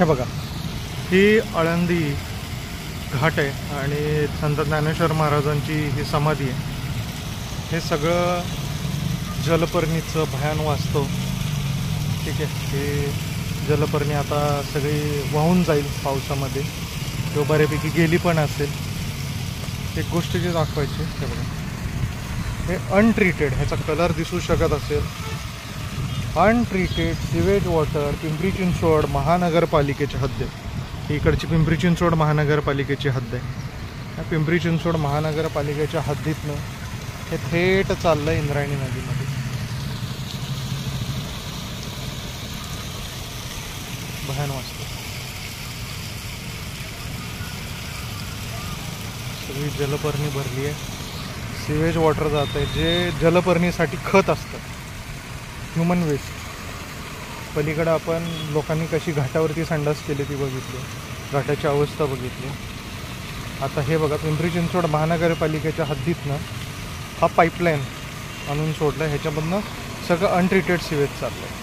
हे बघा, ही आळंदी घाट आहे आणि संत ज्ञानेश्वर महाराजांची ही समाधी आहे. हे सगळं जलपर्णीचं भयान वास्तव. ठीक आहे, हे जलपर्णी आता सगळी वाहून जाईल पावसामध्ये किंवा बऱ्यापैकी गेली पण असेल. एक गोष्ट जी दाखवायची, हे बघा, हे अनट्रीटेड, ह्याचा कलर दिसू शकत असेल, untreated sewage water Pimpri Chinchwad महानगरपालिकेची हद्द आहे. ही इकडची पिंपरी चिंचवड महानगरपालिकेची हद्द आहे. या पिंपरी चिंचवड महानगरपालिकेच्या हद्दीतनं हे थेट चाललं इंद्रायणी नदीमध्ये. भयान वाजतं. सगळी जलपर्णी भरली आहे, सिवेज वॉटर जात आहे, जे जलपर्णीसाठी खत असतं, ह्युमन वेस्ट. पलीकडं आपण लोकांनी कशी घाटावरती संडास केली ती बघितली, घाटाची अवस्था बघितली. आता हे बघा, पिंपरी चिंचवड महानगरपालिकेच्या हद्दीतनं हा पाईपलाईन आणून सोडला, ह्याच्यामधनं सगळं अनट्रीटेड सिवेज चाललं आहे.